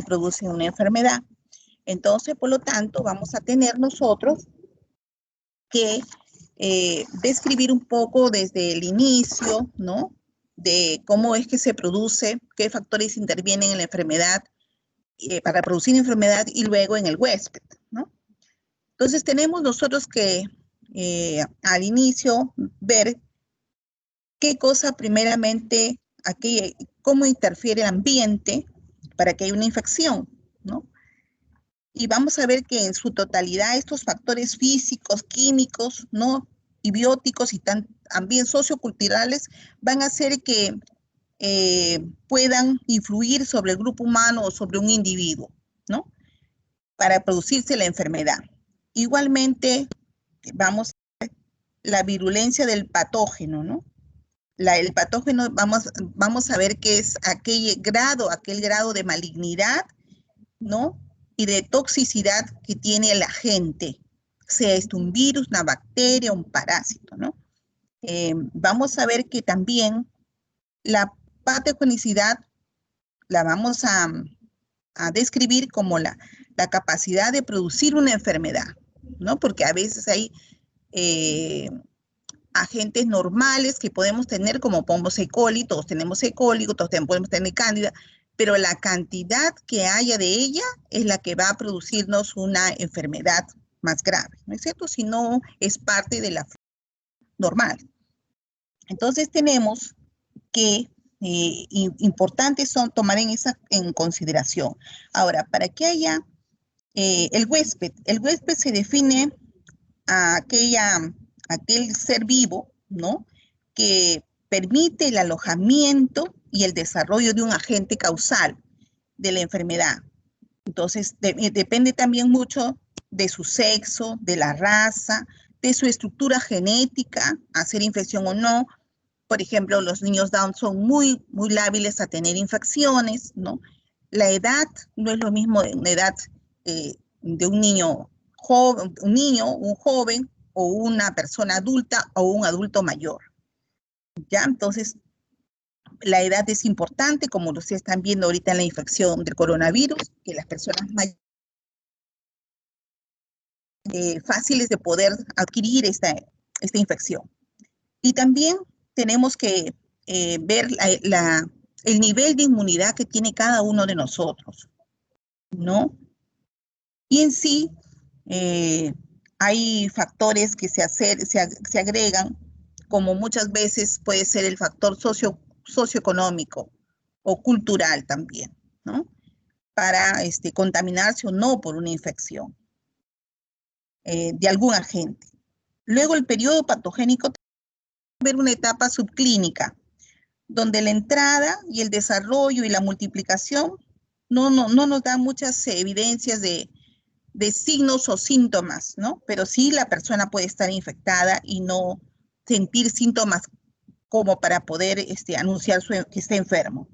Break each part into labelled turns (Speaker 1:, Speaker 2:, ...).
Speaker 1: producen una enfermedad. Entonces, por lo tanto, vamos a tener nosotros que describir un poco desde el inicio, ¿no? De cómo es que se produce, qué factores intervienen en la enfermedad, para producir enfermedad, y luego en el huésped, ¿no? Entonces tenemos nosotros que al inicio ver qué cosa primeramente, aquí, cómo interfiere el ambiente para que haya una infección, ¿no? Y vamos a ver que en su totalidad estos factores físicos, químicos, ¿no? Y bióticos y también socioculturales van a hacer que puedan influir sobre el grupo humano o sobre un individuo, ¿no? Para producirse la enfermedad. Igualmente, vamos a ver la virulencia del patógeno, ¿no? El patógeno, vamos a ver qué es aquel grado de malignidad, ¿no? Y de toxicidad que tiene el agente, sea esto un virus, una bacteria, un parásito, ¿no? Vamos a ver que también la patogenicidad la vamos a describir como la capacidad de producir una enfermedad, ¿no? Porque a veces hay agentes normales que podemos tener, como Pomos E. coli, todos tenemos E. coli, todos podemos tener cándida, pero la cantidad que haya de ella es la que va a producirnos una enfermedad más grave, ¿no es cierto? Si no es parte de la normal. Entonces tenemos que importantes son tomar en consideración. Ahora, para que haya el huésped se define a aquel ser vivo, ¿no? Que permite el alojamiento y el desarrollo de un agente causal de la enfermedad. Entonces, depende también mucho de su sexo, de la raza, de su estructura genética, hacer infección o no. Por ejemplo, los niños Down son muy, muy lábiles a tener infecciones, ¿no? La edad no es lo mismo de una edad de un niño joven, un joven, o una persona adulta o un adulto mayor. ¿Ya? Entonces, la edad es importante, como lo ustedes están viendo ahorita en la infección del coronavirus, que las personas mayores fáciles de poder adquirir esta infección. Y también tenemos que ver el nivel de inmunidad que tiene cada uno de nosotros, ¿no? Y en sí, hay factores que se agregan, como muchas veces puede ser el factor socioeconómico o cultural también, ¿no? Para contaminarse o no por una infección de algún agente. Luego, el periodo patogénico, ver una etapa subclínica, donde la entrada y el desarrollo y la multiplicación no nos dan muchas evidencias de signos o síntomas, ¿no? Pero sí la persona puede estar infectada y no sentir síntomas como para poder anunciar que está enfermo.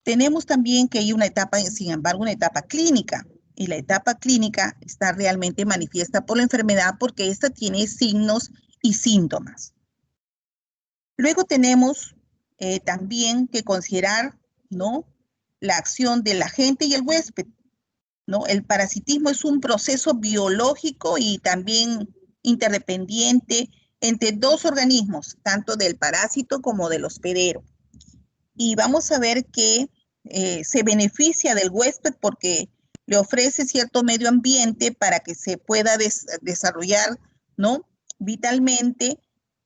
Speaker 1: Tenemos también que hay una etapa, sin embargo, una etapa clínica, y la etapa clínica está realmente manifiesta por la enfermedad porque esta tiene signos y síntomas. Luego tenemos también que considerar, ¿no?, la acción del agente y el huésped, ¿no? El parasitismo es un proceso biológico y también interdependiente entre dos organismos, tanto del parásito como del hospedero. Y vamos a ver que se beneficia del huésped porque le ofrece cierto medio ambiente para que se pueda desarrollar, ¿no?, vitalmente.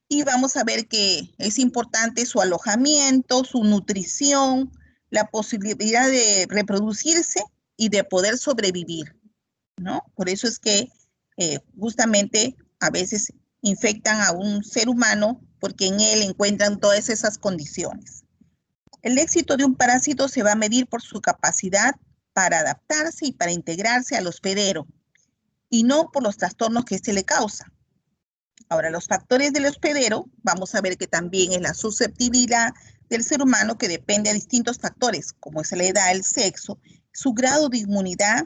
Speaker 1: Y vamos a ver que es importante su alojamiento, su nutrición, la posibilidad de reproducirse y de poder sobrevivir, ¿no? Por eso es que justamente a veces infectan a un ser humano porque en él encuentran todas esas condiciones. El éxito de un parásito se va a medir por su capacidad para adaptarse y para integrarse al hospedero y no por los trastornos que éste le causa. Ahora, los factores del hospedero, vamos a ver que también es la susceptibilidad del ser humano, que depende de distintos factores, como es la edad, el sexo, su grado de inmunidad,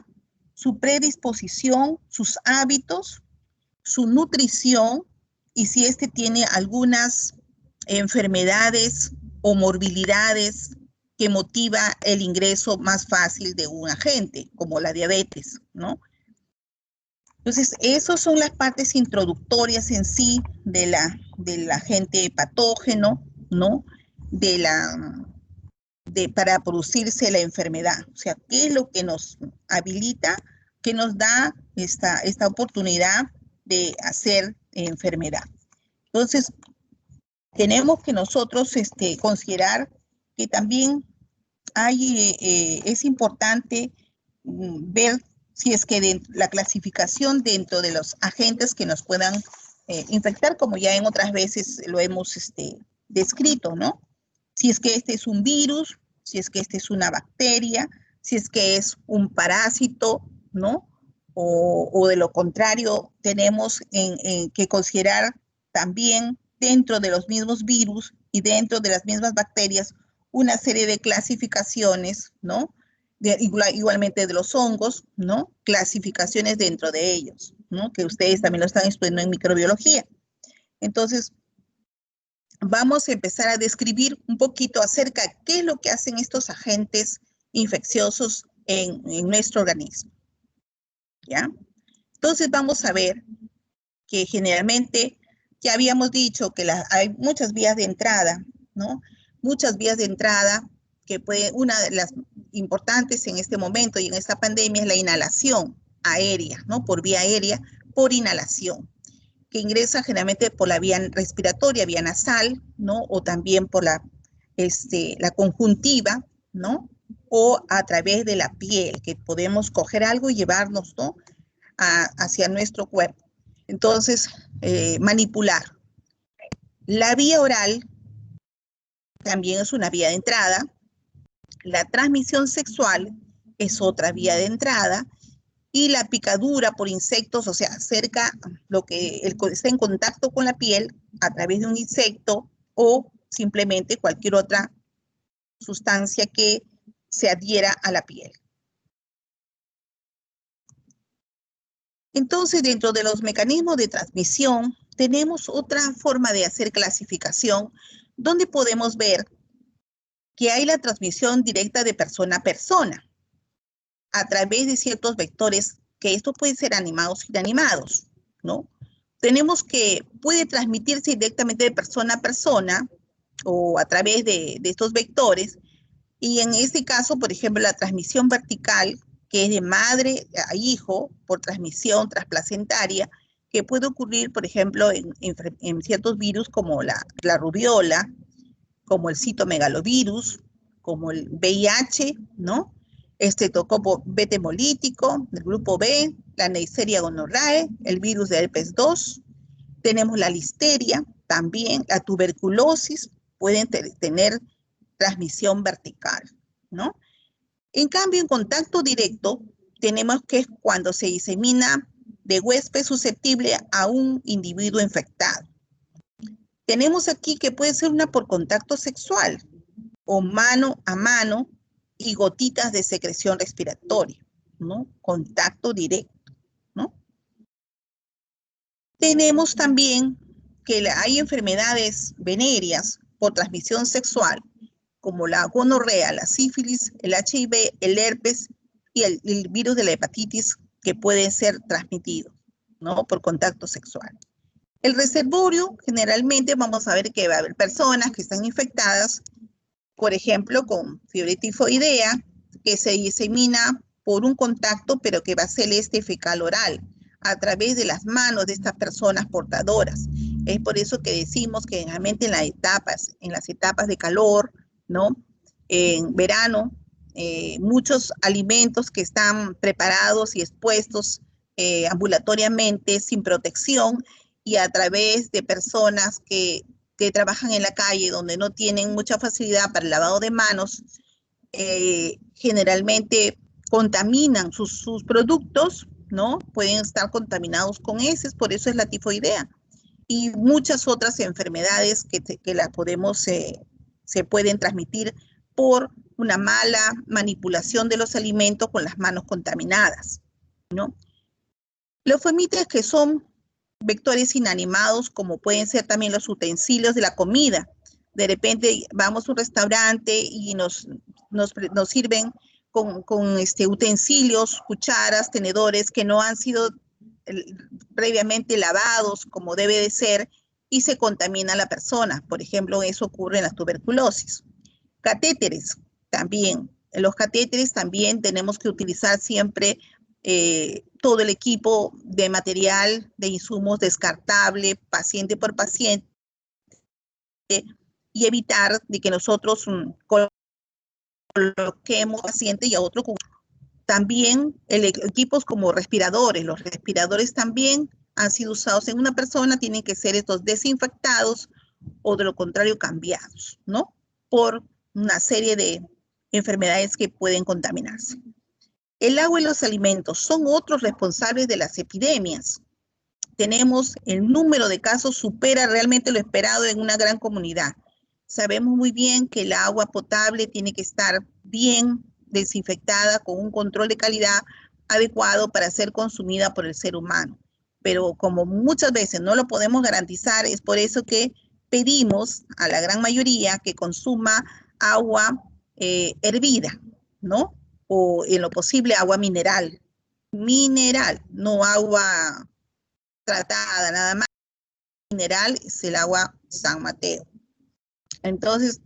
Speaker 1: su predisposición, sus hábitos, su nutrición, y si éste tiene algunas enfermedades o morbilidades que motiva el ingreso más fácil de un agente, como la diabetes, ¿no? Entonces, esas son las partes introductorias en sí del agente patógeno, ¿no? Para producirse la enfermedad. O sea, ¿qué es lo que nos habilita, que nos da esta oportunidad de hacer enfermedad? Entonces, tenemos que nosotros considerar que también es importante ver si es que la clasificación dentro de los agentes que nos puedan infectar, como ya en otras veces lo hemos descrito, ¿no? Si es que este es un virus, si es que este es una bacteria, si es que es un parásito, ¿no? O de lo contrario, tenemos que considerar también dentro de los mismos virus y dentro de las mismas bacterias una serie de clasificaciones, ¿no? Igualmente de los hongos, ¿no? Clasificaciones dentro de ellos, ¿no? Que ustedes también lo están estudiando en microbiología. Entonces, vamos a empezar a describir un poquito acerca de qué es lo que hacen estos agentes infecciosos en nuestro organismo, ¿ya? Entonces, vamos a ver que generalmente ya habíamos dicho que hay muchas vías de entrada, ¿no? Muchas vías de entrada que una de las importantes en este momento y en esta pandemia es la inhalación aérea, ¿no? Por vía aérea, por inhalación, que ingresa generalmente por la vía respiratoria, vía nasal, ¿no? O también por la conjuntiva, ¿no? O a través de la piel, que podemos coger algo y llevarnos, ¿no? Hacia nuestro cuerpo. Entonces, manipular. La vía oral también es una vía de entrada. La transmisión sexual es otra vía de entrada. Y la picadura por insectos, o sea, lo que está en contacto con la piel a través de un insecto o simplemente cualquier otra sustancia que se adhiera a la piel. Entonces, dentro de los mecanismos de transmisión, tenemos otra forma de hacer clasificación donde podemos ver que hay la transmisión directa de persona a persona a través de ciertos vectores, que esto puede ser animados y inanimados, ¿no? Tenemos que puede transmitirse directamente de persona a persona o a través de estos vectores, y en este caso, por ejemplo, la transmisión vertical, que es de madre a hijo por transmisión transplacentaria, que puede ocurrir, por ejemplo, en ciertos virus como la rubiola, como el citomegalovirus, como el VIH, ¿no? Estreptococo beta hemolítico, del grupo B, la Neisseria gonorrhoeae, el virus de herpes 2, tenemos la listeria, también la tuberculosis, pueden tener transmisión vertical, ¿no? En cambio, en contacto directo, tenemos que es cuando se disemina de huésped susceptible a un individuo infectado. Tenemos aquí que puede ser una por contacto sexual o mano a mano y gotitas de secreción respiratoria, ¿no? Contacto directo, ¿no? Tenemos también que hay enfermedades venéreas por transmisión sexual, como la gonorrea, la sífilis, el HIV, el herpes y el virus de la hepatitis, que pueden ser transmitidos, ¿no? Por contacto sexual. El reservorio, generalmente vamos a ver que va a haber personas que están infectadas, por ejemplo, con fiebre tifoidea, que se disemina por un contacto, pero que va a ser fecal oral, a través de las manos de estas personas portadoras. Es por eso que decimos que generalmente en las etapas de calor, ¿no? En verano, muchos alimentos que están preparados y expuestos ambulatoriamente sin protección y a través de personas que trabajan en la calle donde no tienen mucha facilidad para el lavado de manos, generalmente contaminan sus productos, ¿no? Pueden estar contaminados con heces, por eso es la tifoidea. Y muchas otras enfermedades que las se pueden transmitir por una mala manipulación de los alimentos con las manos contaminadas, ¿no? Los fomites, que son vectores inanimados, como pueden ser también los utensilios de la comida. De repente vamos a un restaurante y nos nos sirven con utensilios, cucharas, tenedores que no han sido previamente lavados como debe de ser y se contamina a la persona. Por ejemplo, eso ocurre en la tuberculosis. Catéteres también. En los catéteres también tenemos que utilizar siempre todo el equipo de material, de insumos descartable, paciente por paciente, y evitar de que nosotros coloquemos paciente y a otro. También equipos como respiradores. Los respiradores también han sido usados en una persona, tienen que ser estos desinfectados o de lo contrario cambiados, ¿no? Por una serie de enfermedades que pueden contaminarse. El agua y los alimentos son otros responsables de las epidemias. Tenemos el número de casos supera realmente lo esperado en una gran comunidad. Sabemos muy bien que el agua potable tiene que estar bien desinfectada con un control de calidad adecuado para ser consumida por el ser humano. Pero como muchas veces no lo podemos garantizar, es por eso que pedimos a la gran mayoría que consuma agua hervida, ¿no? O en lo posible agua mineral, no agua tratada, nada más. Mineral es el agua San Mateo. Entonces,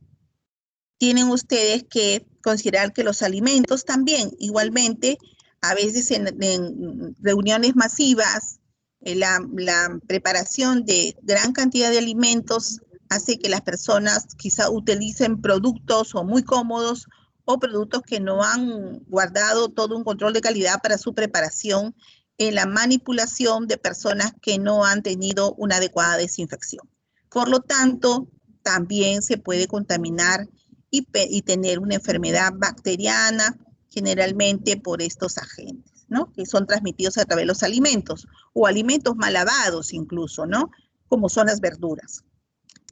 Speaker 1: tienen ustedes que considerar que los alimentos también, igualmente, a veces en reuniones masivas, la preparación de gran cantidad de alimentos hace que las personas quizá utilicen productos o muy cómodos o productos que no han guardado todo un control de calidad para su preparación en la manipulación de personas que no han tenido una adecuada desinfección. Por lo tanto, también se puede contaminar y tener una enfermedad bacteriana, generalmente por estos agentes, ¿no? Que son transmitidos a través de los alimentos, o alimentos mal lavados incluso, ¿no? Como son las verduras.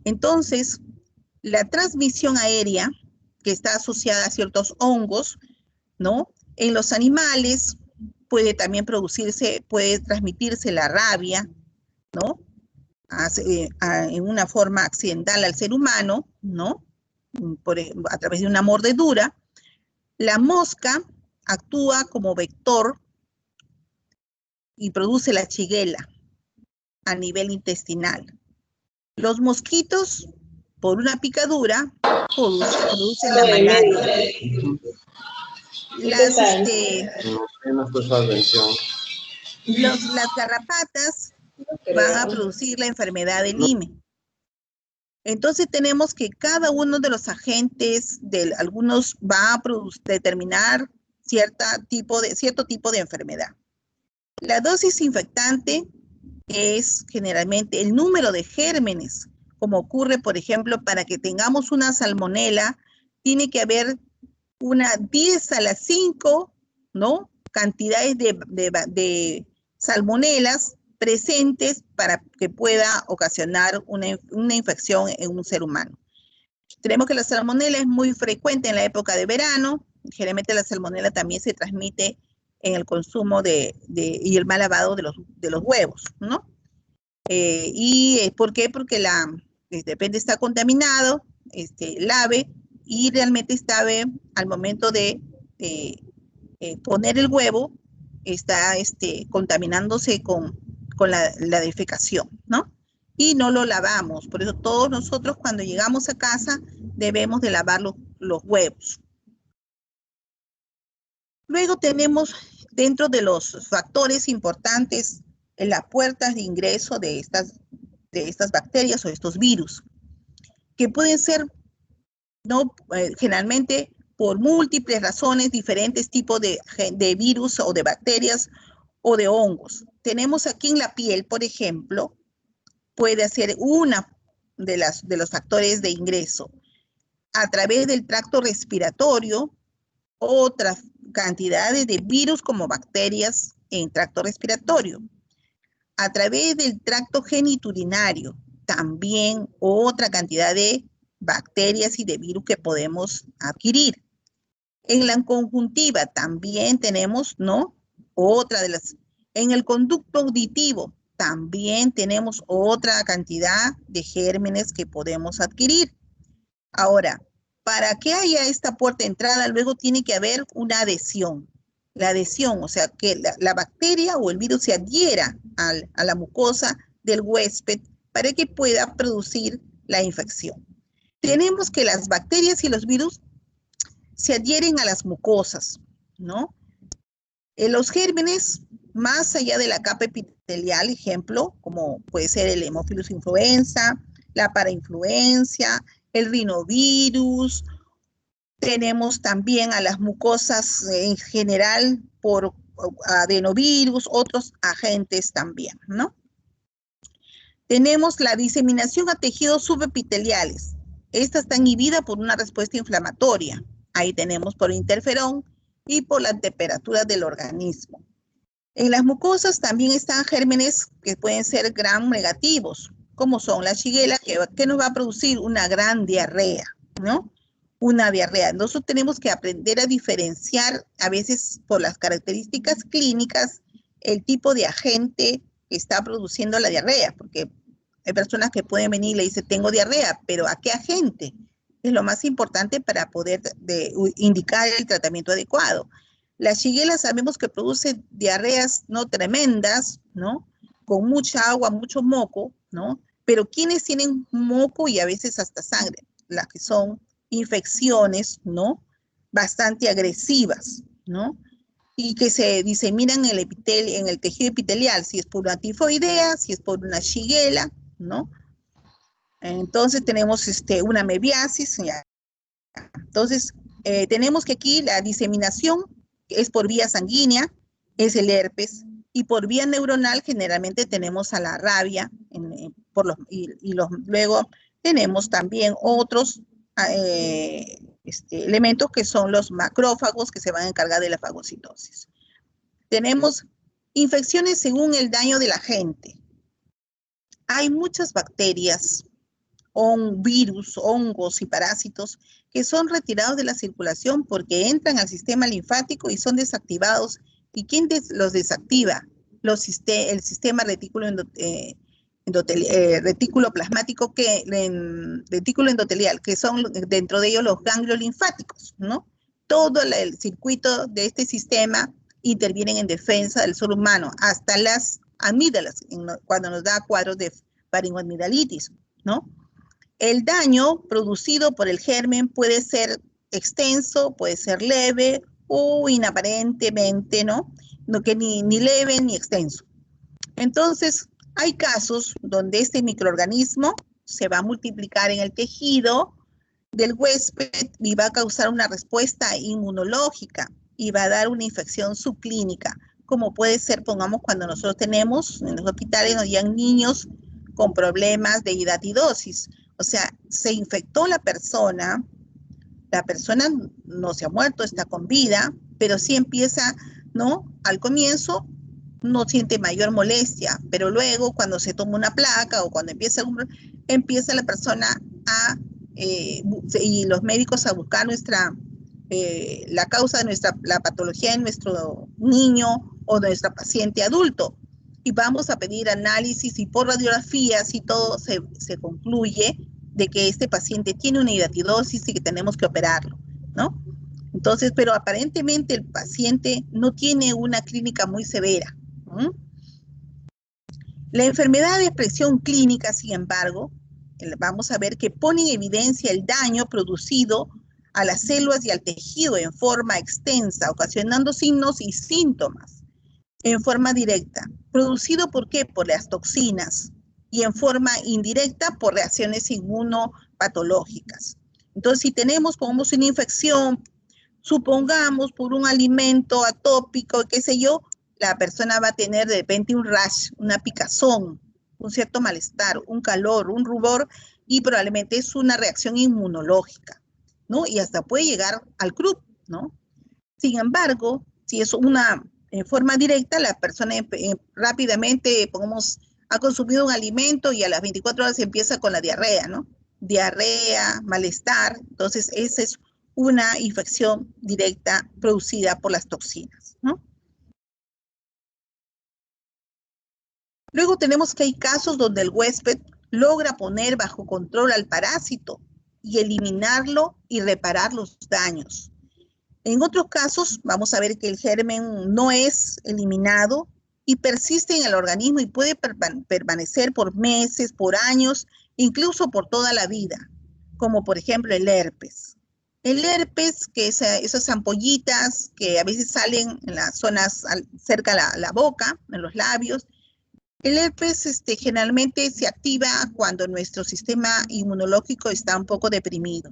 Speaker 1: Entonces, la transmisión aérea, que está asociada a ciertos hongos, ¿no? En los animales puede también puede transmitirse la rabia, ¿no? En una forma accidental al ser humano, ¿no? A través de una mordedura. La mosca actúa como vector y produce la shigella a nivel intestinal. Los mosquitos, por una picadura, producen la malaria. Las garrapatas van a producir la enfermedad de Lyme. Entonces tenemos que cada uno de los agentes, algunos va a determinar cierto tipo de enfermedad. La dosis infectante es generalmente el número de gérmenes, como ocurre, por ejemplo, para que tengamos una salmonela, tiene que haber una 10 a la 5, ¿no? Cantidades de salmonelas presentes para que pueda ocasionar una infección en un ser humano. Tenemos que la salmonela es muy frecuente en la época de verano. Generalmente la salmonela también se transmite en el consumo y el mal lavado de los huevos, ¿no? ¿Por qué? Porque de repente está contaminado, lave, y realmente al momento de poner el huevo, está contaminándose con la defecación, ¿no? Y no lo lavamos. Por eso todos nosotros cuando llegamos a casa debemos de lavar los huevos. Luego tenemos dentro de los factores importantes en las puertas de ingreso de estas bacterias o estos virus, que pueden ser, ¿no? Generalmente por múltiples razones, diferentes tipos de virus o de bacterias o de hongos. Tenemos aquí en la piel, por ejemplo, puede ser una de los factores de ingreso. A través del tracto respiratorio, otras cantidades de virus como bacterias en tracto respiratorio. A través del tracto genitourinario, también otra cantidad de bacterias y de virus que podemos adquirir. En la conjuntiva también tenemos, ¿no? En el conducto auditivo también tenemos otra cantidad de gérmenes que podemos adquirir. Ahora, para que haya esta puerta de entrada, luego tiene que haber una adhesión. La adhesión, o sea, que la bacteria o el virus se adhiera a la mucosa del huésped para que pueda producir la infección. Tenemos que las bacterias y los virus se adhieren a las mucosas, ¿no? Los gérmenes, más allá de la capa epitelial, ejemplo, como puede ser el Haemophilus influenza, la parainfluencia, el rinovirus, tenemos también a las mucosas en general por adenovirus, otros agentes también, ¿no? Tenemos la diseminación a tejidos subepiteliales. Esta está inhibida por una respuesta inflamatoria. Ahí tenemos por interferón y por la temperatura del organismo. En las mucosas también están gérmenes que pueden ser gram negativos, como son la Shigella, que nos va a producir una gran diarrea, ¿no? Una diarrea. Nosotros tenemos que aprender a diferenciar, a veces por las características clínicas, el tipo de agente que está produciendo la diarrea, porque hay personas que pueden venir y le dicen, tengo diarrea, pero ¿a qué agente? Es lo más importante para poder indicar el tratamiento adecuado. La Shigella sabemos que produce diarreas no tremendas, ¿no? Con mucha agua, mucho moco, ¿no? Pero quienes tienen moco y a veces hasta sangre, las que son infecciones, ¿no? Bastante agresivas, ¿no? Y que se diseminan en el tejido epitelial, si es por una tifoidea, si es por una Shigella, ¿no? Entonces tenemos una mebiasis, ya. Entonces tenemos que aquí la diseminación es por vía sanguínea, es el herpes, y por vía neuronal generalmente tenemos a la rabia, luego tenemos también otros elementos que son los macrófagos que se van a encargar de la fagocitosis. Tenemos infecciones según el daño del agente. Hay muchas bacterias, virus, hongos y parásitos que son retirados de la circulación porque entran al sistema linfático y son desactivados. ¿Y quién los desactiva? El sistema retículo plasmático, retículo endotelial, que son dentro de ellos los ganglios linfáticos, ¿no? Todo el circuito de este sistema intervienen en defensa del ser humano, hasta las amígdalas, cuando nos da cuadros de faringoamigdalitis, ¿no? El daño producido por el germen puede ser extenso, puede ser leve o inaparentemente, ¿no? No que ni leve ni extenso. Entonces, hay casos donde este microorganismo se va a multiplicar en el tejido del huésped y va a causar una respuesta inmunológica y va a dar una infección subclínica, como puede ser, pongamos, cuando nosotros tenemos en los hospitales, nos llegan niños con problemas de hidatidosis. O sea, se infectó la persona no se ha muerto, está con vida, pero sí empieza, ¿no? Al comienzo no siente mayor molestia, pero luego cuando se toma una placa o cuando empieza la persona y los médicos a buscar la causa de la patología en nuestro niño o nuestra paciente adulto. Y vamos a pedir análisis y por radiografías y todo se concluye de que este paciente tiene una hidatidosis y que tenemos que operarlo, ¿no? Entonces, pero aparentemente el paciente no tiene una clínica muy severa. La enfermedad de expresión clínica, sin embargo, vamos a ver que pone en evidencia el daño producido a las células y al tejido en forma extensa, ocasionando signos y síntomas en forma directa. ¿Producido por qué? Por las toxinas, y en forma indirecta por reacciones inmunopatológicas. Entonces, si pongamos una infección, supongamos por un alimento atópico, qué sé yo, la persona va a tener de repente un rash, una picazón, un cierto malestar, un calor, un rubor, y probablemente es una reacción inmunológica, ¿no? Y hasta puede llegar al CRUD, ¿no? Sin embargo, si es una forma directa, la persona rápidamente, ha consumido un alimento y a las 24 horas empieza con la diarrea, ¿no? Diarrea, malestar. Entonces, esa es una infección directa producida por las toxinas, ¿no? Luego tenemos que hay casos donde el huésped logra poner bajo control al parásito y eliminarlo y reparar los daños. En otros casos, vamos a ver que el germen no es eliminado y persiste en el organismo y puede permanecer por meses, por años, incluso por toda la vida, como por ejemplo el herpes. El herpes, que es esas ampollitas que a veces salen en las zonas cerca de la boca, en los labios. El herpes generalmente se activa cuando nuestro sistema inmunológico está un poco deprimido,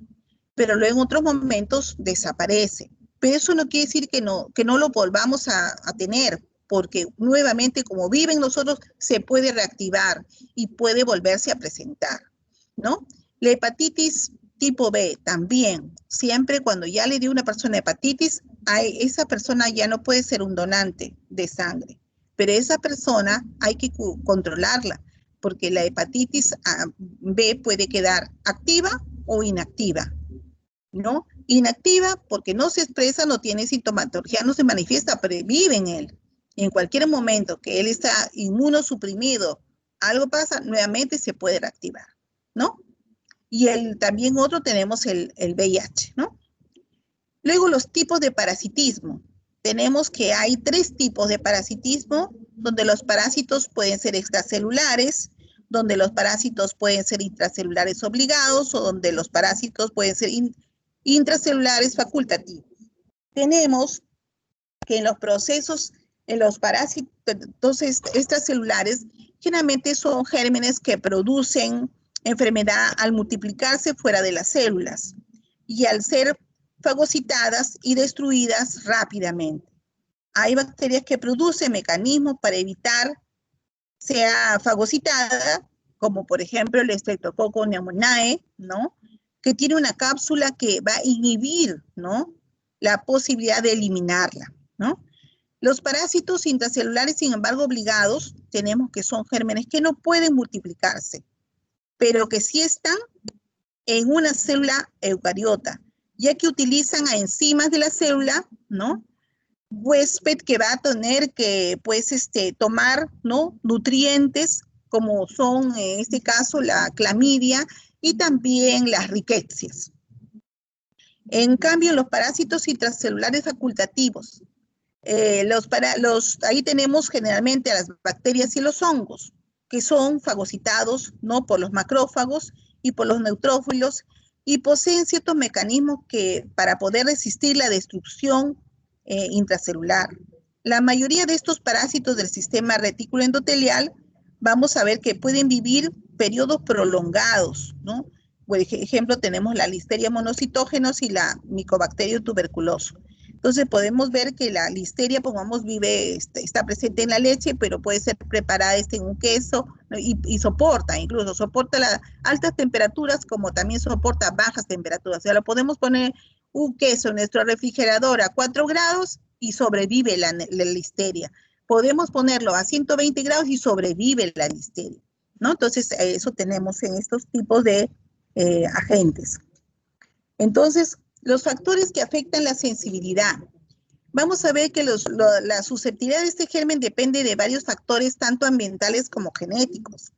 Speaker 1: pero luego en otros momentos desaparece. Pero eso no quiere decir que no lo volvamos a tener, porque nuevamente, como vive en nosotros, se puede reactivar y puede volverse a presentar, ¿no? La hepatitis tipo B también, siempre cuando ya le dio una persona hepatitis, esa persona ya no puede ser un donante de sangre, pero esa persona hay que controlarla, porque la hepatitis B puede quedar activa o inactiva, ¿no? Inactiva porque no se expresa, no tiene sintomatología, no se manifiesta, pero vive en él. En cualquier momento que él está inmunosuprimido, algo pasa, nuevamente se puede reactivar, ¿no? Y también otro tenemos el VIH, ¿no? Luego los tipos de parasitismo. Tenemos que hay 3 tipos de parasitismo, donde los parásitos pueden ser extracelulares, donde los parásitos pueden ser intracelulares obligados o donde los parásitos pueden ser intracelulares facultativos. Tenemos que en los procesos, en los parásitos extracelulares, generalmente son gérmenes que producen enfermedad al multiplicarse fuera de las células y al ser fagocitadas y destruidas rápidamente. Hay bacterias que producen mecanismos para evitar sea fagocitada, como por ejemplo el Streptococcus pneumoniae, ¿no? Que tiene una cápsula que va a inhibir, ¿no? La posibilidad de eliminarla, ¿no? Los parásitos intracelulares, sin embargo, obligados, tenemos que son gérmenes que no pueden multiplicarse, pero que sí están en una célula eucariota, ya que utilizan a enzimas de la célula, ¿no? Huésped que va a tener que, pues, tomar, ¿no? Nutrientes, como son, en este caso, la clamidia y también las riquecias. En cambio, los parásitos intracelulares facultativos, ahí tenemos generalmente a las bacterias y los hongos, que son fagocitados, ¿no? Por los macrófagos y por los neutrófilos, y poseen ciertos mecanismos para poder resistir la destrucción intracelular. La mayoría de estos parásitos del sistema retículo endotelial, vamos a ver que pueden vivir periodos prolongados, ¿no? Por ejemplo, tenemos la Listeria monocitógenos y la Mycobacterium tuberculoso. Entonces podemos ver que la listeria, pongamos, está presente en la leche, pero puede ser preparada en un queso, ¿no? y incluso soporta las altas temperaturas como también soporta bajas temperaturas. O sea, lo podemos poner un queso en nuestro refrigerador a 4 grados y sobrevive la listeria. Podemos ponerlo a 120 grados y sobrevive la listeria, ¿no? Entonces, eso tenemos en estos tipos de agentes. Entonces, los factores que afectan la sensibilidad. Vamos a ver que la susceptibilidad de este germen depende de varios factores, tanto ambientales como genéticos.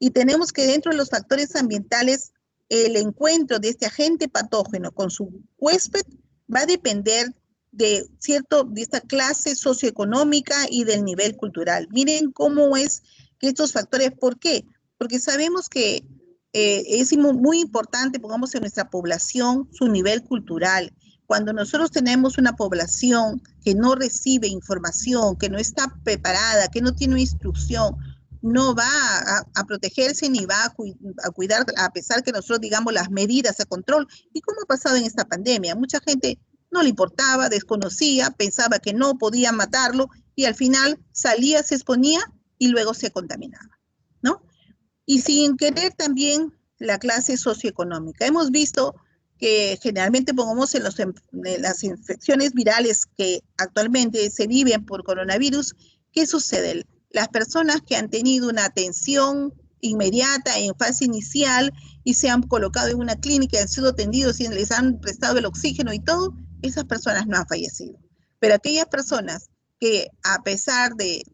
Speaker 1: Y tenemos que dentro de los factores ambientales, el encuentro de este agente patógeno con su huésped va a depender de esta clase socioeconómica y del nivel cultural. Miren cómo es que estos factores, ¿por qué? Porque sabemos que es muy importante, pongamos en nuestra población, su nivel cultural. Cuando nosotros tenemos una población que no recibe información, que no está preparada, que no tiene instrucción, no va a protegerse ni va a cuidar, a pesar que nosotros digamos las medidas de control. ¿Y cómo ha pasado en esta pandemia? Mucha gente no le importaba, desconocía, pensaba que no podía matarlo y al final salía, se exponía y luego se contaminaba, ¿no? Y sin querer también la clase socioeconómica. Hemos visto que generalmente pongamos en las infecciones virales que actualmente se viven por coronavirus, ¿qué sucede? Las personas que han tenido una atención inmediata en fase inicial y se han colocado en una clínica y han sido atendidos y les han prestado el oxígeno y todo, esas personas no han fallecido. Pero aquellas personas que a pesar de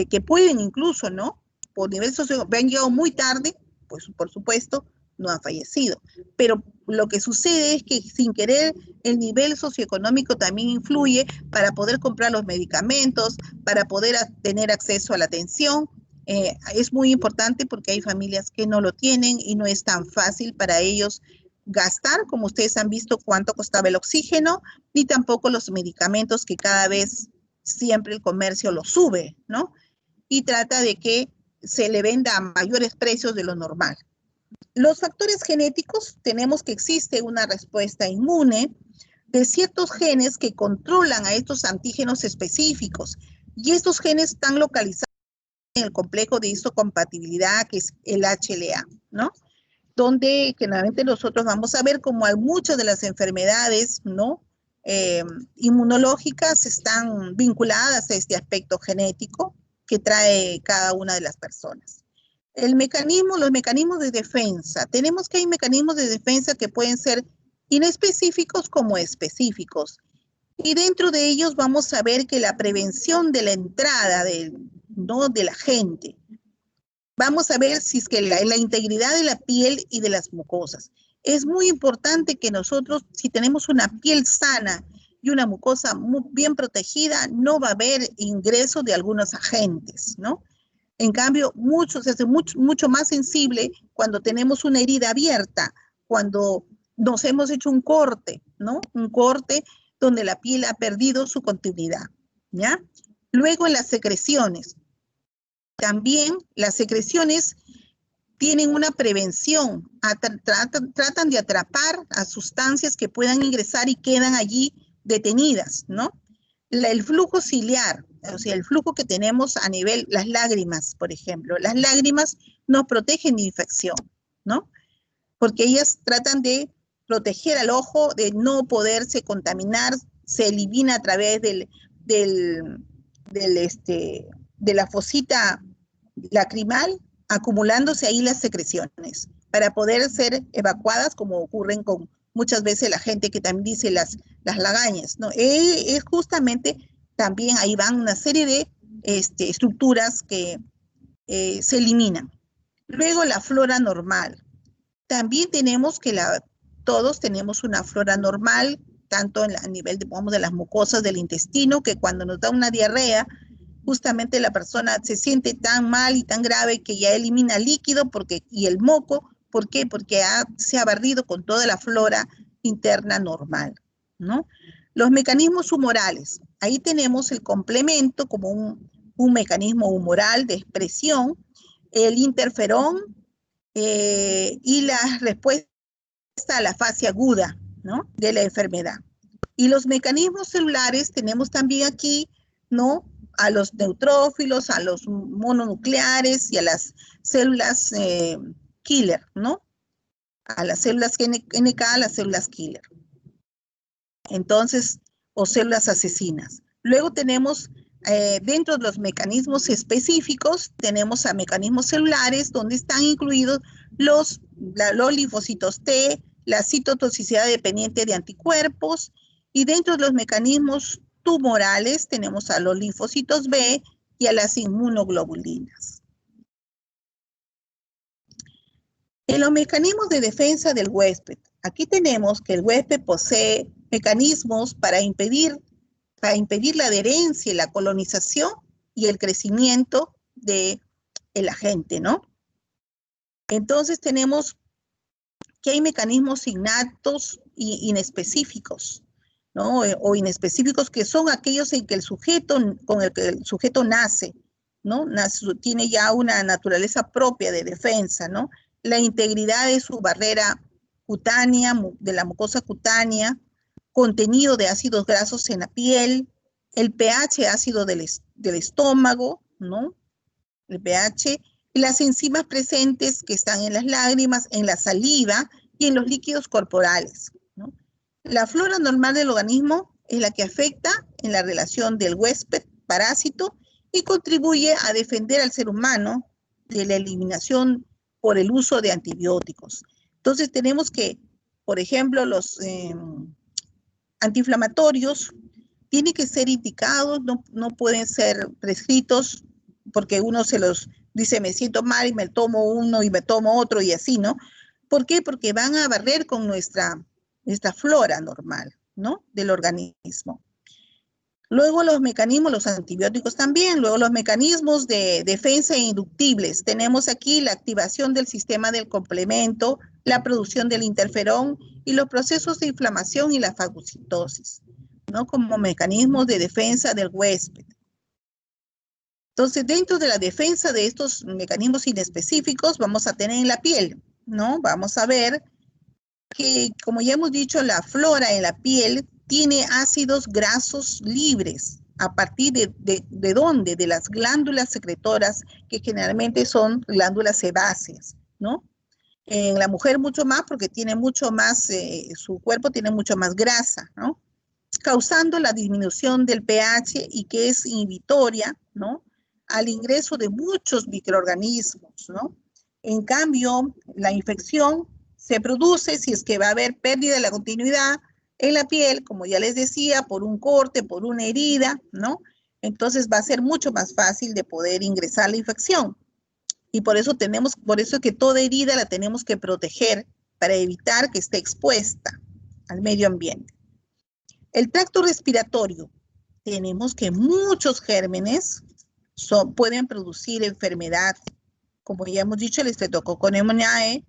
Speaker 1: que pueden incluso, ¿no? Por nivel socioeconómico, han llegado muy tarde, pues por supuesto, no han fallecido. Pero lo que sucede es que sin querer el nivel socioeconómico también influye para poder comprar los medicamentos, para poder tener acceso a la atención. Es muy importante porque hay familias que no lo tienen y no es tan fácil para ellos gastar, como ustedes han visto cuánto costaba el oxígeno, ni tampoco los medicamentos que cada vez siempre el comercio los sube, ¿no? Y trata de que se le venda a mayores precios de lo normal. Los factores genéticos, tenemos que existe una respuesta inmune de ciertos genes que controlan a estos antígenos específicos, y estos genes están localizados en el complejo de histocompatibilidad, que es el HLA, ¿no? Donde generalmente nosotros vamos a ver como hay muchas de las enfermedades, ¿no? Inmunológicas están vinculadas a este aspecto genético que trae cada una de las personas. Los mecanismos de defensa. Tenemos que hay mecanismos de defensa que pueden ser inespecíficos como específicos. Y dentro de ellos vamos a ver que la prevención de la entrada ¿no? de la gente. Vamos a ver si es que la integridad de la piel y de las mucosas. Es muy importante que nosotros, si tenemos una piel sana y una mucosa muy bien protegida, no va a haber ingreso de algunos agentes, ¿no? En cambio, se hace mucho más sensible cuando tenemos una herida abierta, cuando nos hemos hecho un corte, ¿no? Un corte donde la piel ha perdido su continuidad, ¿ya? Luego en las secreciones. También las secreciones tienen una prevención, tratan de atrapar a sustancias que puedan ingresar y quedan allí detenidas, ¿no? El flujo ciliar, o sea, el flujo que tenemos a nivel, las lágrimas, por ejemplo. Las lágrimas nos protegen de infección, ¿no? Porque ellas tratan de proteger al ojo de no poderse contaminar, se elimina a través de la fosita lacrimal, acumulándose ahí las secreciones, para poder ser evacuadas, como ocurren con muchas veces la gente que también dice las lagañas, ¿no? Es justamente, también ahí van una serie de estructuras que se eliminan. Luego la flora normal. También tenemos que todos tenemos una flora normal, tanto a nivel de las mucosas del intestino, que cuando nos da una diarrea, justamente la persona se siente tan mal y tan grave que ya elimina líquido y el moco. ¿Por qué? Porque se ha barrido con toda la flora interna normal, ¿no? Los mecanismos humorales. Ahí tenemos el complemento como un mecanismo humoral de expresión, el interferón y la respuesta a la fase aguda, ¿no? de la enfermedad. Y los mecanismos celulares tenemos también aquí, ¿no? A los neutrófilos, a los mononucleares y a las células killer, ¿no? A las células NK, a las células killer. Entonces, o células asesinas. Luego tenemos, dentro de los mecanismos específicos, tenemos a mecanismos celulares donde están incluidos los linfocitos T, la citotoxicidad dependiente de anticuerpos, y dentro de los mecanismos tumorales tenemos a los linfocitos B y a las inmunoglobulinas. En los mecanismos de defensa del huésped, aquí tenemos que el huésped posee mecanismos para impedir la adherencia y la colonización y el crecimiento del agente, ¿no? Entonces tenemos que hay mecanismos innatos e inespecíficos, ¿no? O inespecíficos, que son aquellos en que con el que el sujeto nace, ¿no? Tiene ya una naturaleza propia de defensa, ¿no? La integridad de su barrera cutánea, de la mucosa cutánea, contenido de ácidos grasos en la piel, el pH ácido del estómago, ¿no? El pH, y las enzimas presentes que están en las lágrimas, en la saliva y en los líquidos corporales, ¿no? La flora normal del organismo es la que afecta en la relación del huésped parásito y contribuye a defender al ser humano de la eliminación por el uso de antibióticos. Entonces tenemos que, por ejemplo, los antiinflamatorios tienen que ser indicados, no pueden ser prescritos porque uno se los dice, me siento mal y me tomo uno y me tomo otro y así, ¿no? ¿Por qué? Porque van a barrer con nuestra flora normal, ¿no? Del organismo. Luego los mecanismos, los antibióticos también, luego los mecanismos de defensa inductibles. Tenemos aquí la activación del sistema del complemento, la producción del interferón y los procesos de inflamación y la fagocitosis, ¿no? Como mecanismos de defensa del huésped. Entonces, dentro de la defensa de estos mecanismos inespecíficos, vamos a tener en la piel, ¿no? Vamos a ver que, como ya hemos dicho, la flora en la piel tiene ácidos grasos libres. ¿A partir de dónde? De las glándulas secretoras, que generalmente son glándulas sebáceas, ¿no? En la mujer mucho más, porque tiene mucho más, su cuerpo tiene mucho más grasa, ¿no? Causando la disminución del pH y que es inhibitoria, ¿no? Al ingreso de muchos microorganismos, ¿no? En cambio, la infección se produce si es que va a haber pérdida de la continuidad en la piel, como ya les decía, por un corte, por una herida, ¿no? Entonces va a ser mucho más fácil de poder ingresar la infección. Y por eso es que toda herida la tenemos que proteger para evitar que esté expuesta al medio ambiente. El tracto respiratorio. Tenemos que muchos gérmenes pueden producir enfermedad, como ya hemos dicho, el Streptococcus pneumoniae,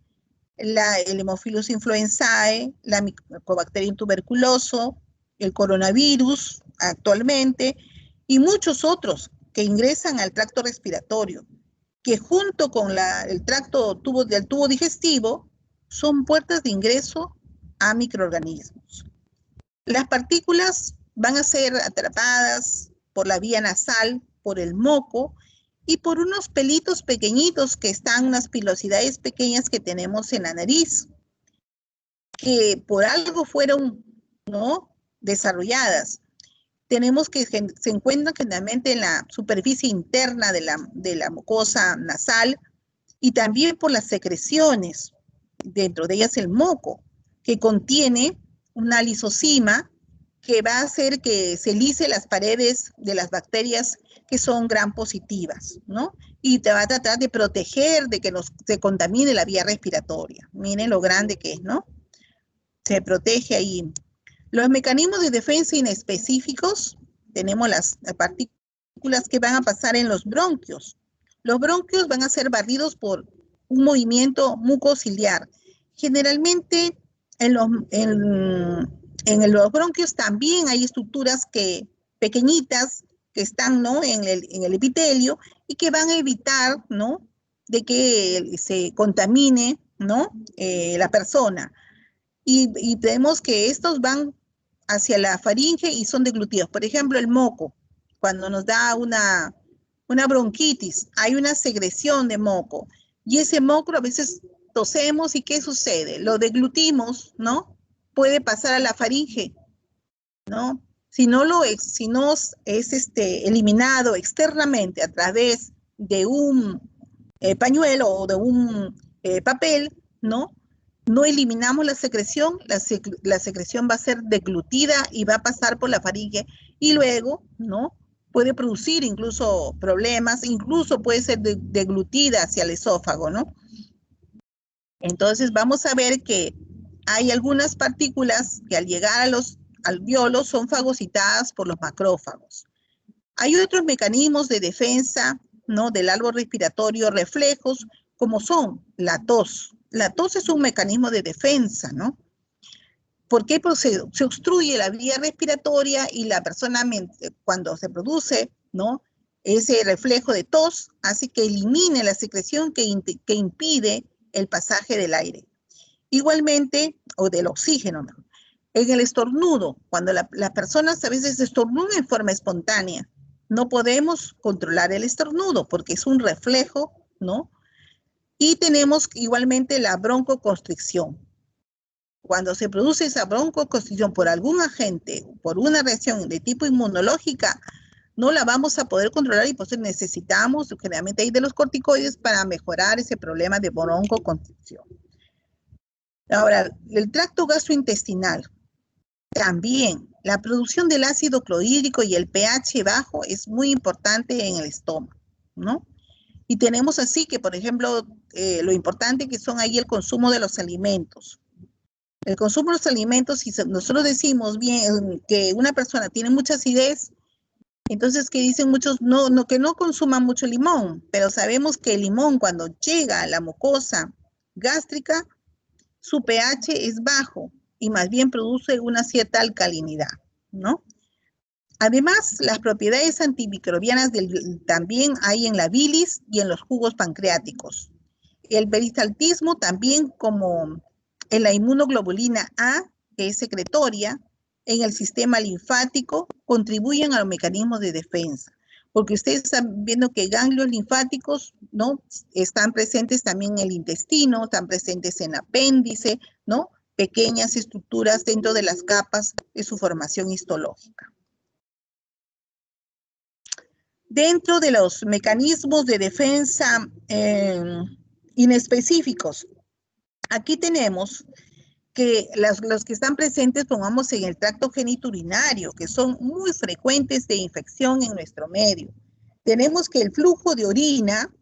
Speaker 1: el Haemophilus influenzae, la Mycobacterium tuberculoso, el coronavirus actualmente, y muchos otros que ingresan al tracto respiratorio, que junto con el tubo digestivo son puertas de ingreso a microorganismos. Las partículas van a ser atrapadas por la vía nasal, por el moco y por unos pelitos pequeñitos que están, unas pilosidades pequeñas que tenemos en la nariz, que por algo fueron, ¿no?, desarrolladas. Tenemos que se encuentran generalmente en la superficie interna de la mucosa nasal y también por las secreciones, dentro de ellas el moco, que contiene una lisocima que va a hacer que se lise las paredes de las bacterias que son gram positivas, ¿no? Y te va a tratar de proteger de que se contamine la vía respiratoria. Miren lo grande que es, ¿no? Se protege ahí. Los mecanismos de defensa inespecíficos, tenemos las partículas que van a pasar en los bronquios. Los bronquios van a ser barridos por un movimiento mucociliar. Generalmente en los bronquios también hay estructuras pequeñitas que están, ¿no?, en el epitelio y que van a evitar, ¿no?, de que se contamine, ¿no?, la persona. Y vemos que estos van hacia la faringe y son deglutidos. Por ejemplo, el moco, cuando nos da una bronquitis, hay una secreción de moco. Y ese moco a veces tosemos y ¿qué sucede? Lo deglutimos, ¿no? Puede pasar a la faringe, ¿no? Si no es eliminado externamente a través de un pañuelo o de un papel, ¿no? No eliminamos la secreción, la secreción va a ser deglutida y va a pasar por la faringe y luego, ¿no?, puede producir incluso problemas, incluso puede ser deglutida hacia el esófago, ¿no? Entonces vamos a ver que hay algunas partículas que al llegar a los alvéolos son fagocitadas por los macrófagos. Hay otros mecanismos de defensa, ¿no?, del árbol respiratorio reflejos, como son la tos. La tos es un mecanismo de defensa, ¿no? ¿Por qué? Pues se obstruye la vía respiratoria y la persona, cuando se produce, ¿no?, ese reflejo de tos, hace que elimine la secreción que impide el pasaje del aire. Igualmente, o del oxígeno, ¿no? En el estornudo, cuando las personas a veces estornudan en forma espontánea, no podemos controlar el estornudo porque es un reflejo, ¿no? Y tenemos igualmente la broncoconstricción. Cuando se produce esa broncoconstricción por algún agente, por una reacción de tipo inmunológica, no la vamos a poder controlar y por eso necesitamos generalmente ahí de los corticoides para mejorar ese problema de broncoconstricción. Ahora, el tracto gastrointestinal. También la producción del ácido clorhídrico y el pH bajo es muy importante en el estómago, ¿no? Y tenemos así que, por ejemplo, lo importante que son ahí el consumo de los alimentos. El consumo de los alimentos, si nosotros decimos bien que una persona tiene mucha acidez, entonces que dicen muchos que no consuman mucho limón, pero sabemos que el limón cuando llega a la mucosa gástrica, su pH es bajo y más bien produce una cierta alcalinidad, ¿no? Además, las propiedades antimicrobianas también hay en la bilis y en los jugos pancreáticos. El peristaltismo también, como en la inmunoglobulina A, que es secretoria, en el sistema linfático, contribuyen a los mecanismos de defensa. Porque ustedes están viendo que ganglios linfáticos, ¿no? Están presentes también en el intestino, están presentes en el apéndice, ¿no? Pequeñas estructuras dentro de las capas de su formación histológica. Dentro de los mecanismos de defensa inespecíficos, aquí tenemos que los que están presentes, pongamos en el tracto genitourinario, que son muy frecuentes de infección en nuestro medio. Tenemos que el flujo de orina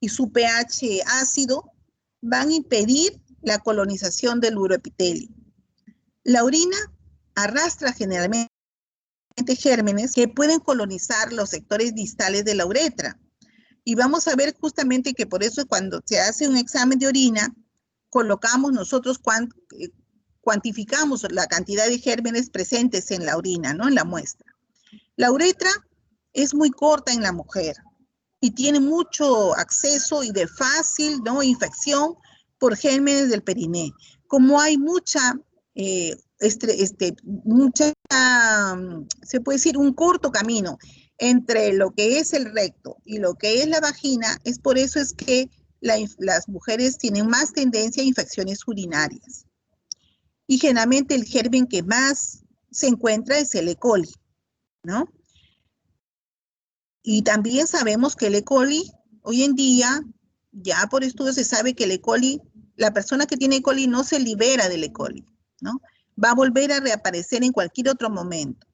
Speaker 1: y su pH ácido van a impedir la colonización del uroepitelio. La orina arrastra generalmente gérmenes que pueden colonizar los sectores distales de la uretra. Y vamos a ver justamente que por eso cuando se hace un examen de orina, colocamos nosotros, cuantificamos la cantidad de gérmenes presentes en la orina, ¿no? En la muestra. La uretra es muy corta en la mujer y tiene mucho acceso y de fácil, ¿no? Infección por gérmenes del periné. Como hay mucha, se puede decir un corto camino entre lo que es el recto y lo que es la vagina, es por eso es que las mujeres tienen más tendencia a infecciones urinarias. Y generalmente el germen que más se encuentra es el E. coli, ¿no? Y también sabemos que el E. coli, hoy en día, ya por estudios se sabe que el E. coli, la persona que tiene E. coli no se libera del E. coli, ¿no? Va a volver a reaparecer en cualquier otro momento.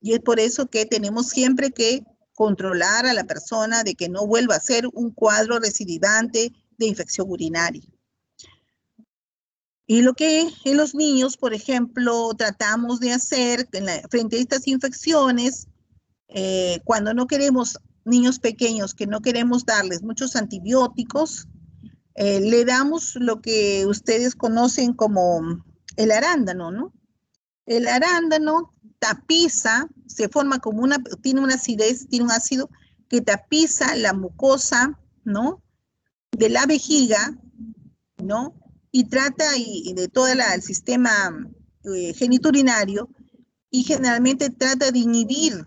Speaker 1: Y es por eso que tenemos siempre que controlar a la persona de que no vuelva a ser un cuadro recidivante de infección urinaria. Y lo que en los niños, por ejemplo, tratamos de hacer frente a estas infecciones, cuando no queremos, niños pequeños, que no queremos darles muchos antibióticos, le damos lo que ustedes conocen como el arándano, ¿no? El arándano tapiza, se forma como tiene una acidez, tiene un ácido que tapiza la mucosa, ¿no? De la vejiga, ¿no? Y trata de todo el sistema genitourinario y generalmente trata de inhibir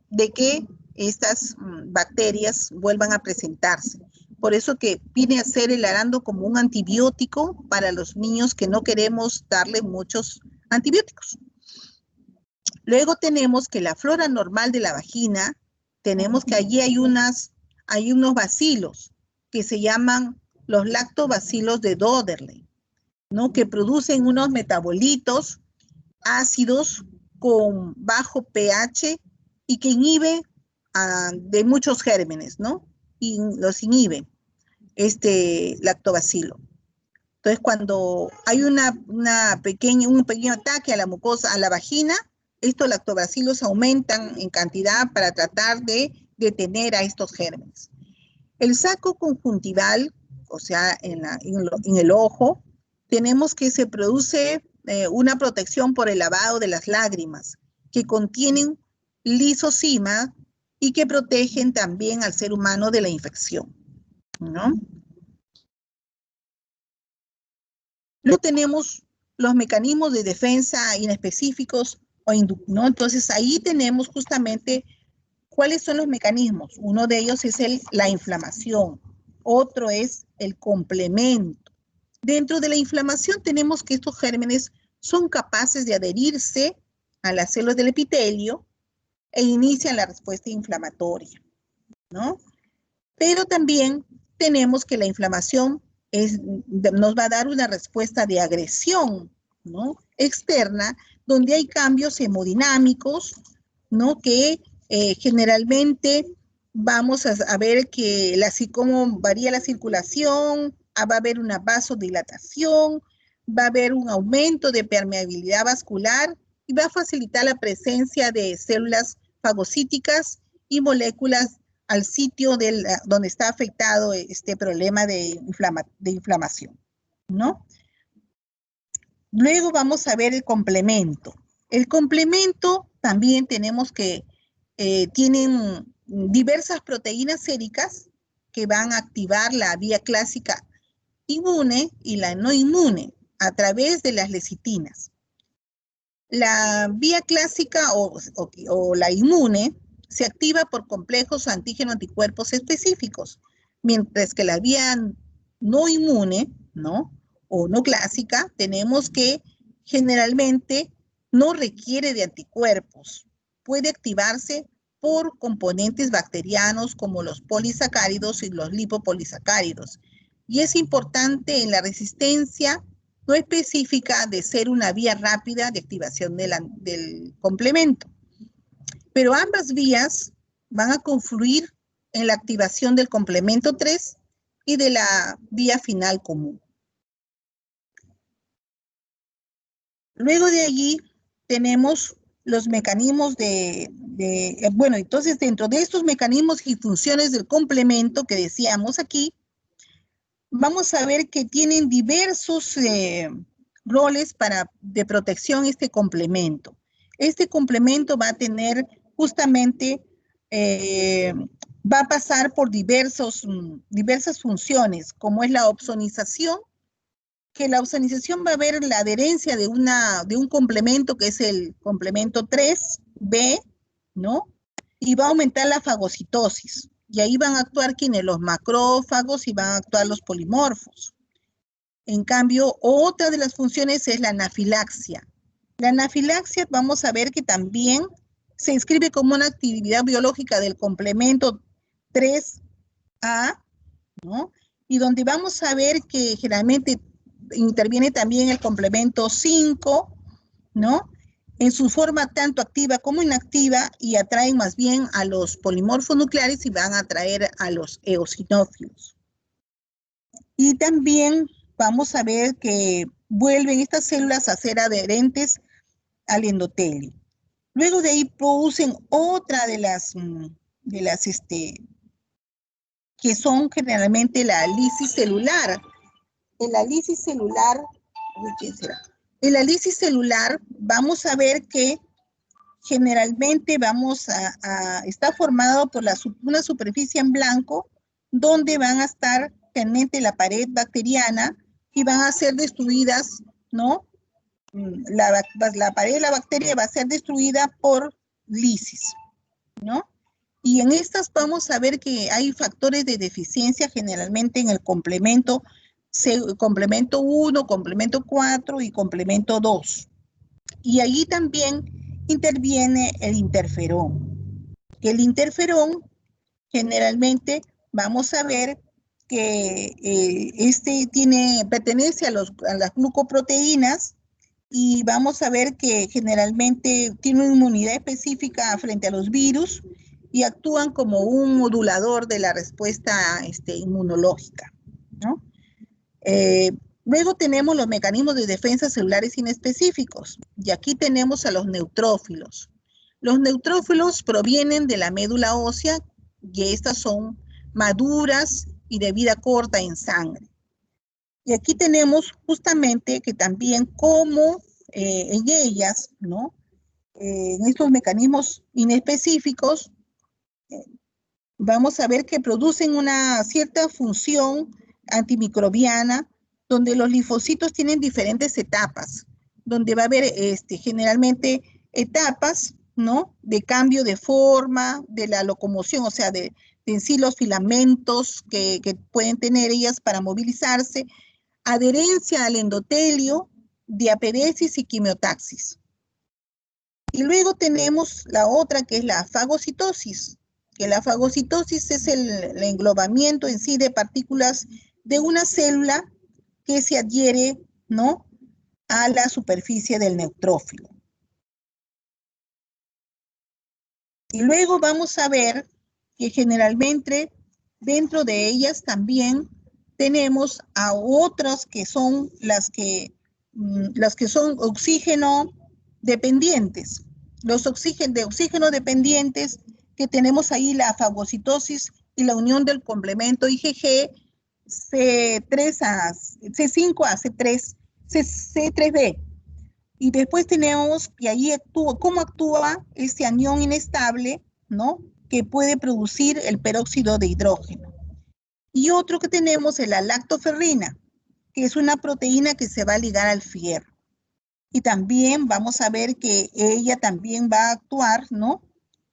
Speaker 1: de que estas bacterias vuelvan a presentarse. Por eso que viene a ser el arándano como un antibiótico para los niños que no queremos darle muchos antibióticos. Luego tenemos que la flora normal de la vagina, tenemos que allí hay unos bacilos que se llaman los lactobacilos de Doederle, ¿no? Que producen unos metabolitos ácidos con bajo pH y que inhibe de muchos gérmenes, ¿no? Y los inhibe este lactobacilo. Entonces, cuando hay un pequeño ataque a la mucosa, a la vagina, estos lactobacilos aumentan en cantidad para tratar de detener a estos gérmenes. El saco conjuntival, o sea, en el ojo, tenemos que se produce una protección por el lavado de las lágrimas, que contienen lisozima y que protegen también al ser humano de la infección, ¿no? Luego tenemos los mecanismos de defensa inespecíficos, ¿no? Entonces ahí tenemos justamente cuáles son los mecanismos. Uno de ellos es la inflamación, otro es el complemento. Dentro de la inflamación tenemos que estos gérmenes son capaces de adherirse a las células del epitelio e inician la respuesta inflamatoria, ¿no? Pero también tenemos que la inflamación nos va a dar una respuesta de agresión, ¿no? Externa, donde hay cambios hemodinámicos, ¿no? Que generalmente vamos a ver que cómo varía la circulación, va a haber una vasodilatación, va a haber un aumento de permeabilidad vascular y va a facilitar la presencia de células fagocíticas y moléculas al sitio donde está afectado este problema de inflamación, ¿no? Luego vamos a ver el complemento. El complemento también tenemos que tienen diversas proteínas séricas que van a activar la vía clásica inmune y la no inmune a través de las lecitinas. La vía clásica o la inmune se activa por complejos antígeno-anticuerpos específicos, mientras que la vía no inmune, ¿no? O no clásica, tenemos que generalmente no requiere de anticuerpos. Puede activarse por componentes bacterianos como los polisacáridos y los lipopolisacáridos. Y es importante en la resistencia no específica de ser una vía rápida de activación del complemento. Pero ambas vías van a confluir en la activación del complemento 3 y de la vía final común. Luego de allí tenemos los mecanismos bueno, entonces dentro de estos mecanismos y funciones del complemento que decíamos aquí, vamos a ver que tienen diversos roles de protección este complemento. Este complemento va a tener justamente, va a pasar por diversas funciones, como es la opsonización, que la opsonización va a ver la adherencia de un complemento que es el complemento 3B, ¿no? Y va a aumentar la fagocitosis. Y ahí van a actuar quienes, los macrófagos, y van a actuar los polimorfos. En cambio, otra de las funciones es la anafilaxia. La anafilaxia vamos a ver que también se inscribe como una actividad biológica del complemento 3A, ¿no? Y donde vamos a ver que generalmente interviene también el complemento 5, ¿no? En su forma tanto activa como inactiva, y atraen más bien a los polimorfos nucleares y van a atraer a los eosinófilos. Y también vamos a ver que vuelven estas células a ser adherentes al endotelio. Luego de ahí producen otra de las que son generalmente la lisis celular. En la lisis celular, ¿quién será? En la lisis celular vamos a ver que generalmente está formado por una superficie en blanco donde van a estar realmente la pared bacteriana y van a ser destruidas, ¿no? La pared de la bacteria va a ser destruida por lisis, ¿no? Y en estas vamos a ver que hay factores de deficiencia generalmente en el complemento 1, complemento 4 y complemento 2. Y allí también interviene el interferón. El interferón generalmente vamos a ver que pertenece a las glucoproteínas, y vamos a ver que generalmente tiene una inmunidad específica frente a los virus y actúan como un modulador de la respuesta inmunológica, ¿no? Luego tenemos los mecanismos de defensa celulares inespecíficos, y aquí tenemos a los neutrófilos. Los neutrófilos provienen de la médula ósea, y estas son maduras y de vida corta en sangre. Y aquí tenemos justamente que también como en ellas, ¿no? En estos mecanismos inespecíficos, vamos a ver que producen una cierta función antimicrobiana, donde los linfocitos tienen diferentes etapas, donde va a haber generalmente etapas, ¿no? De cambio de forma, de la locomoción, o sea, de en sí los filamentos que pueden tener ellas para movilizarse, adherencia al endotelio, diaperesis y quimiotaxis. Y luego tenemos la otra, que es la fagocitosis, que la fagocitosis es el englobamiento en sí de partículas de una célula que se adhiere, ¿no?, a la superficie del neutrófilo. Y luego vamos a ver que generalmente dentro de ellas también tenemos a otras que son las que son oxígeno dependientes. Los de oxígeno dependientes que tenemos ahí la fagocitosis y la unión del complemento IgG C5 a C3b. Y después tenemos que ahí cómo actúa este anión inestable, ¿no? Que puede producir el peróxido de hidrógeno. Y otro que tenemos es la lactoferrina, que es una proteína que se va a ligar al fierro. Y también vamos a ver que ella también va a actuar, ¿no?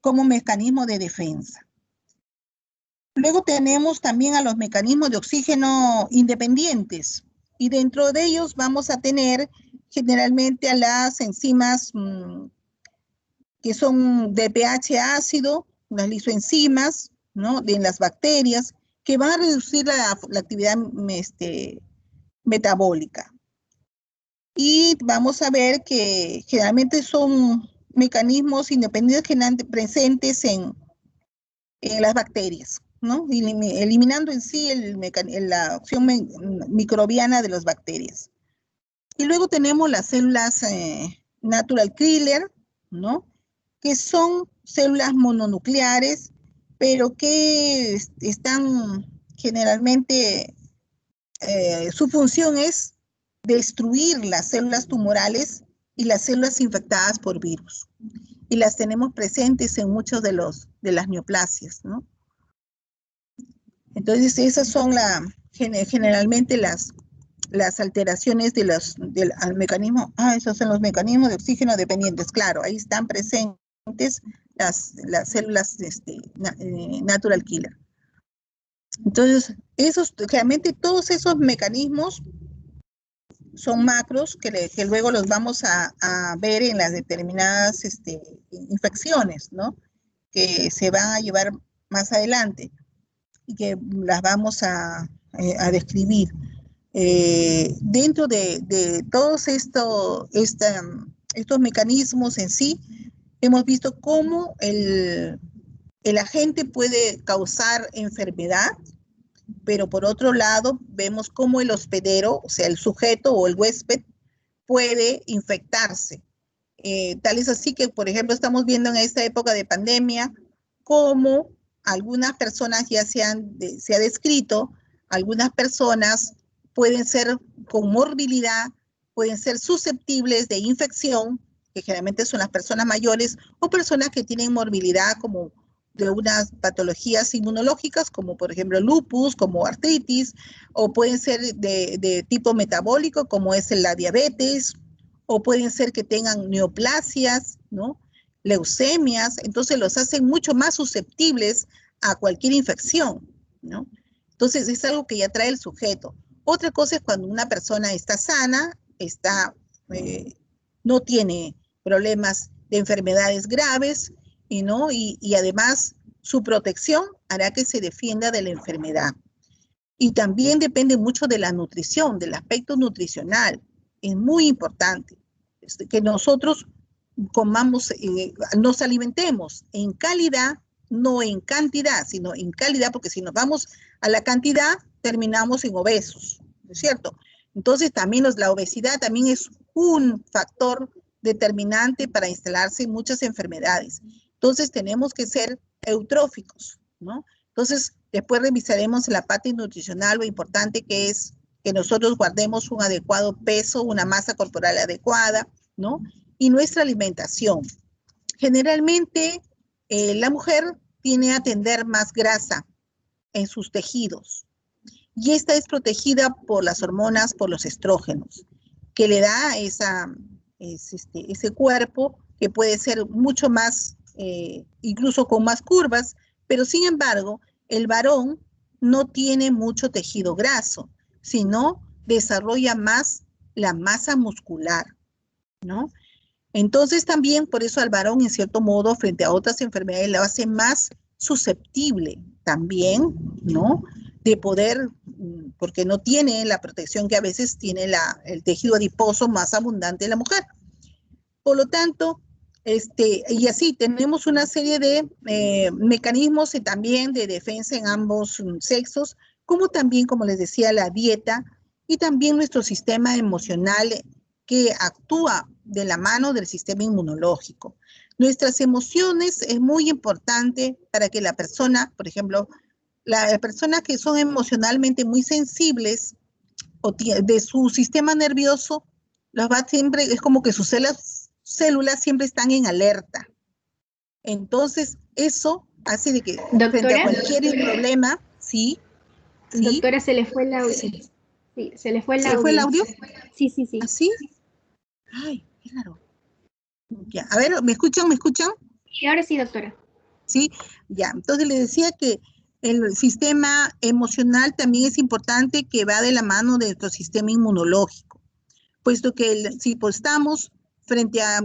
Speaker 1: Como mecanismo de defensa. Luego tenemos también a los mecanismos de oxígeno independientes. Y dentro de ellos vamos a tener generalmente a las enzimas que son de pH ácido, las lisoenzimas, ¿no? De las bacterias, que van a reducir la actividad metabólica. Y vamos a ver que generalmente son mecanismos independientes presentes en las bacterias, ¿no? Eliminando en sí la acción microbiana de las bacterias. Y luego tenemos las células natural killer, ¿no? Que son células mononucleares, pero que están generalmente, su función es destruir las células tumorales y las células infectadas por virus. Y las tenemos presentes en muchos de las neoplasias, ¿no? Entonces, esas son generalmente las alteraciones al mecanismo. Esos son los mecanismos de oxígeno dependientes. Claro, ahí están presentes las células natural killer. Entonces, realmente todos esos mecanismos son macros que luego los vamos a ver en las determinadas infecciones, ¿no? Que se van a llevar más adelante y que las vamos a describir. Dentro de todos estos mecanismos en sí, hemos visto cómo el agente puede causar enfermedad, pero por otro lado vemos cómo el hospedero, o sea, el sujeto o el huésped, puede infectarse. Tal es así que, por ejemplo, estamos viendo en esta época de pandemia cómo algunas personas se ha descrito, algunas personas pueden ser con morbilidad, pueden ser susceptibles de infección, que generalmente son las personas mayores, o personas que tienen morbilidad como de unas patologías inmunológicas, como por ejemplo lupus, como artritis, o pueden ser de tipo metabólico, como es la diabetes, o pueden ser que tengan neoplasias, ¿no? Leucemias, entonces los hacen mucho más susceptibles a cualquier infección, ¿no? Entonces es algo que ya trae el sujeto. Otra cosa es cuando una persona está sana, no tiene problemas de enfermedades graves, ¿no? Y además su protección hará que se defienda de la enfermedad. Y también depende mucho de la nutrición, del aspecto nutricional. Es muy importante que nosotros comamos, nos alimentemos en calidad, no en cantidad, sino en calidad, porque si nos vamos a la cantidad, terminamos en obesos, ¿no es cierto? Entonces también la obesidad también es un factor determinante para instalarse muchas enfermedades. Entonces tenemos que ser eutróficos, ¿no? Entonces después revisaremos la parte nutricional, lo importante que es que nosotros guardemos un adecuado peso, una masa corporal adecuada, ¿no? Y nuestra alimentación. Generalmente la mujer tiene a tener más grasa en sus tejidos y esta es protegida por las hormonas, por los estrógenos, que le da ese cuerpo que puede ser mucho más, incluso con más curvas, pero sin embargo, el varón no tiene mucho tejido graso, sino desarrolla más la masa muscular, ¿no? Entonces también por eso al varón en cierto modo frente a otras enfermedades lo hace más susceptible también, ¿no? De poder, porque no tiene la protección que a veces tiene el tejido adiposo más abundante de la mujer. Por lo tanto, Y así tenemos una serie de mecanismos y también de defensa en ambos sexos, como también, como les decía, la dieta y también nuestro sistema emocional que actúa de la mano del sistema inmunológico. Nuestras emociones es muy importante para que la persona, por ejemplo, las personas que son emocionalmente muy sensibles o de su sistema nervioso, los va siempre, es como que sus células siempre están en alerta. Entonces, eso hace de que frente a
Speaker 2: Doctora,
Speaker 1: cualquier problema, sí, sí,
Speaker 2: doctora, se le fue el audio. Sí, se le fue el
Speaker 1: ¿se fue el
Speaker 2: audio.
Speaker 1: audio?
Speaker 2: Sí, sí, sí.
Speaker 1: ¿Así? Ay, qué raro. Ya, a ver, ¿me escuchan? ¿Me escuchan?
Speaker 2: Y ahora sí, doctora.
Speaker 1: Sí, ya. Entonces le decía que el sistema emocional también es importante que va de la mano de nuestro sistema inmunológico, puesto que si pues, estamos frente a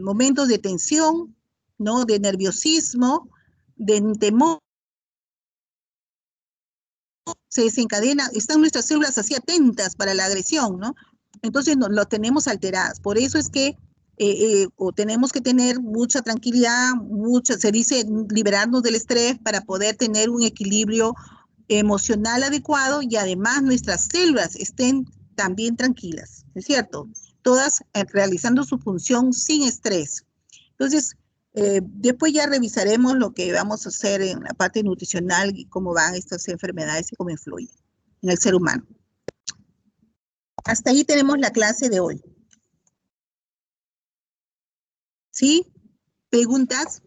Speaker 1: momentos de tensión, ¿no? De nerviosismo, de temor, se desencadena, están nuestras células así atentas para la agresión, ¿no? Entonces lo tenemos alteradas. Por eso es que o tenemos que tener mucha tranquilidad, se dice liberarnos del estrés para poder tener un equilibrio emocional adecuado y además nuestras células estén también tranquilas, ¿es cierto? Todas realizando su función sin estrés. Entonces, después ya revisaremos lo que vamos a hacer en la parte nutricional y cómo van estas enfermedades y cómo influyen en el ser humano. Hasta ahí tenemos la clase de hoy. ¿Sí? ¿Preguntas?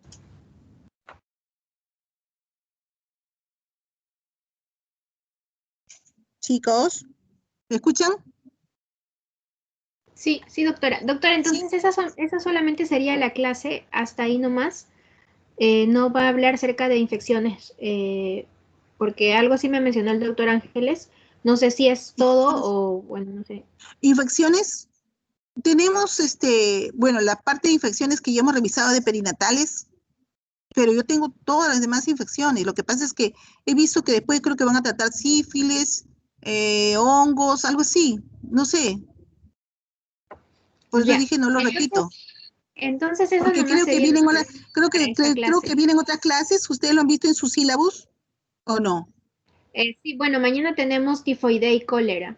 Speaker 1: Chicos, ¿me escuchan?
Speaker 2: Sí, sí, doctora. Doctora,
Speaker 1: Sí.
Speaker 2: entonces esa solamente sería la clase, hasta ahí nomás. No va a hablar acerca de infecciones, porque algo sí me mencionó el doctor Ángeles. No sé si es todo o, bueno, no sé.
Speaker 1: Infecciones. Tenemos, bueno, la parte de infecciones que ya hemos revisado de perinatales, pero yo tengo todas las demás infecciones. Lo que pasa es que he visto que después creo que van a tratar sífilis, hongos, algo así. No sé. Por eso
Speaker 2: Ya.
Speaker 1: dije no lo repito.
Speaker 2: Entonces eso
Speaker 1: Porque
Speaker 2: nomás
Speaker 1: creo que
Speaker 2: sería
Speaker 1: vienen, creo
Speaker 2: para
Speaker 1: que,
Speaker 2: esta
Speaker 1: creo que
Speaker 2: clase.
Speaker 1: vienen otras clases. ¿Ustedes lo han visto en su sílabus o no?
Speaker 2: Sí, bueno, mañana tenemos tifoidea y cólera.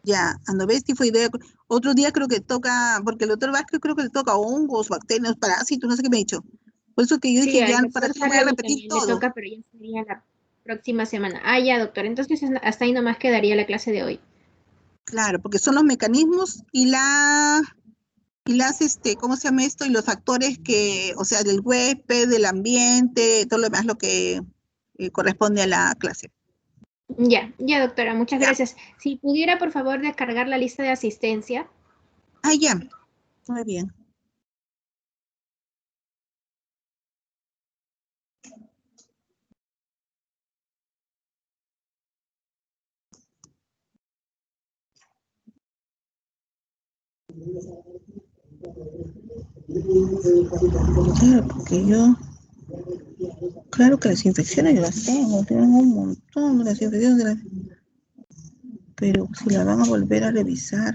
Speaker 1: Ya, ves tifoidea. Otro día creo que toca, porque el doctor Vázquez creo que le toca hongos, bacterias, parásitos, no sé qué me ha dicho. Por eso que yo
Speaker 2: Sí,
Speaker 1: dije,
Speaker 2: al
Speaker 1: ya, ¿para
Speaker 2: doctor
Speaker 1: qué voy a
Speaker 2: Sarabi
Speaker 1: repetir
Speaker 2: también le
Speaker 1: todo?
Speaker 2: toca, pero ya sería la próxima semana. Ah, ya, doctor. Entonces hasta ahí nomás quedaría la clase de hoy.
Speaker 1: Claro, porque son los mecanismos y las, ¿cómo se llama esto? Y los factores que, o sea, del huésped, del ambiente, todo lo demás, lo que corresponde a la clase.
Speaker 2: Ya, ya, doctora, muchas
Speaker 1: Ya.
Speaker 2: gracias. Si pudiera, por favor, descargar la lista de asistencia.
Speaker 1: Ah, ya. Muy bien. Claro, porque yo, claro que las infecciones yo las tengo un montón de las infecciones, pero si las van a volver a revisar.